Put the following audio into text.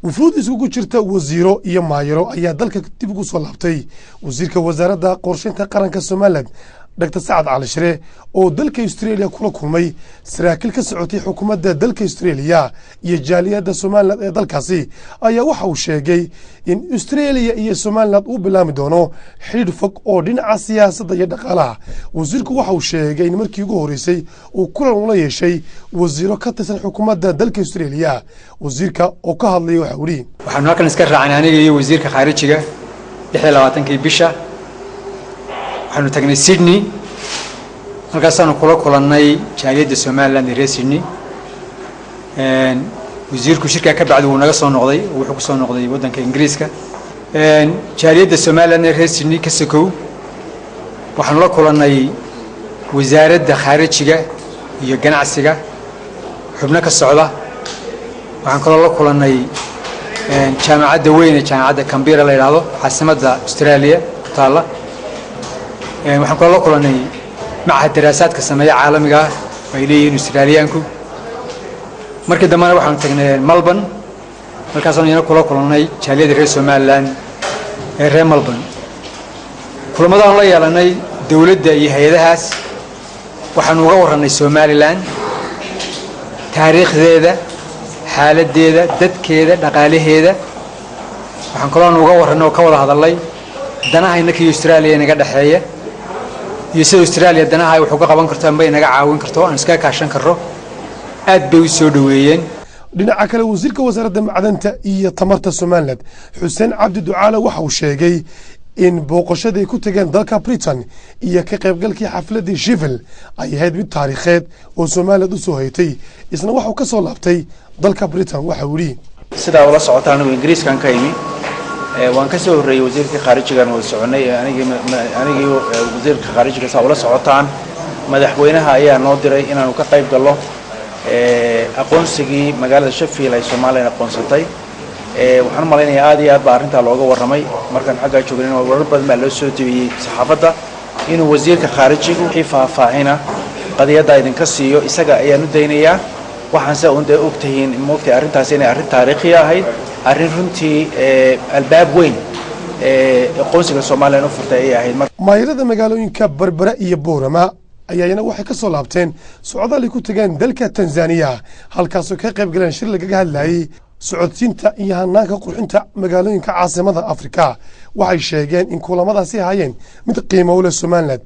وفود isugu jirta wasiiro iyo maayiro ayaa dalka dib ugu soo laabtay wasiirka wasaaradda qorsheynta qaranka Soomaaliland Dr. Saad Ali Shire oo dalka Australia kula kulmay saraakiil ka socotay xukuumadda dalka Australia iyo jaaliyadda Soomaaliland ee dalkaasi ayaa waxa uu sheegay in Australia iyo Soomaaliland uu bilaami doono xiriir fog oo dhinaca siyaasadda iyo dhaqaalaha wasiirku waxa uu sheegay in markii ugu horeysay uu kulan ula yeeshay wasiiro ka tirsan xukuumadda dalka Australia wasiirka oo ka hadlay waxa uu yiri waxaan halkan iska raacnay aniga iyo wasiirka khaarijiga 26 bisha waxaanu tagnay Sydney halkaasaan kula kulannay jaaliyadda Soomaaliland ee Sydney wasiirku shirka ka bacdi uu naga soo noqday wuxuu ku soo noqday wadanka Ingiriiska jaaliyadda Soomaaliland ee Sydney ka sokow waxaan la kulannay wasaaradda khaarijiga iyo ganacsiga xubno ka socda waxaan kala la kulannay jaamacadda weyn ee jaamacadda Canberra la yiraahdo caasimadda Australia taala waxaan kula la kulannay macahad daraasaadka sameeya caalamiga ah ay leeyihiin Australiaanku markii dambana waxaan tagnay Melbourne halkaasoo ina kula kulannay jaaliyadda reer Soomaaliland ee reer Melbourne kulamada la yeelanay dawladda iyo hay'adahaas waxaan uga warranay Somaliland taariikhdeeda xaaladdeeda dadkeeda dhaqaalaheeda waxaan kula uga warranay oo ka wada hadalay danaha inaka Australia inaga dhaxeeya iyo sida Australia danaha ay wax uga qaban karto ama inaga caawin karto aan iska kaashan karro aad bay u soo dhaweeyeen dhinaca kale wasiirka wasaaradda macdanta iyo tamarta Soomaaliland Xuseen Cabdi Ducaale waxa uu sheegay in booqashadii ku tageen dalka Britain iyo ka qaybgalkii xafladii Sheffield ay ahayd mid taariikheed oo Soomaaliland u soo haytay isna waxa uu ka soo laabtay dalka Britain waxa uu yiri sida ula socotaan oo Ingiriiskan ka yimi waan ka soo horeeyay wasiirka khaarijiga oo soconay anigii wasiirka khaarijiga saa ula socotaan madaxweynaha ayaa noo diray inaanu ka qayb galno aqoonsigii magaalada Sheffield ay Soomaaliland aqoonsatay waxaan maleynayaa aad iyo aad baa arrinta looga warramay markaan xagga joognay warar badan baa loo soo tabiyay saxaafadda inuu wasiirka khaarijigu faahfaahina qadiyada idinka siiyo isaga ayaan u daynayaa waxaan se uu ogtahiin moogtay arrintaas inay arrin taariikhi ahayd arrin runtii albaab weyn aqoonsiga Soomaaliland u furtay ay ahayd maayirada magaalooyinka Berbera iyo Boorama ayaana waxay ka soo laabteen socdaal ay ku tageen dalka Tanzania halkaas oo ka qayb galeen shir laga hadlayay socodsiinta iyo hanaanka qurxinta magaalooyinka caasimada Afrika waxay sheegeen in kulamadaasi hayeen mid qiimo u leh Soomaaliland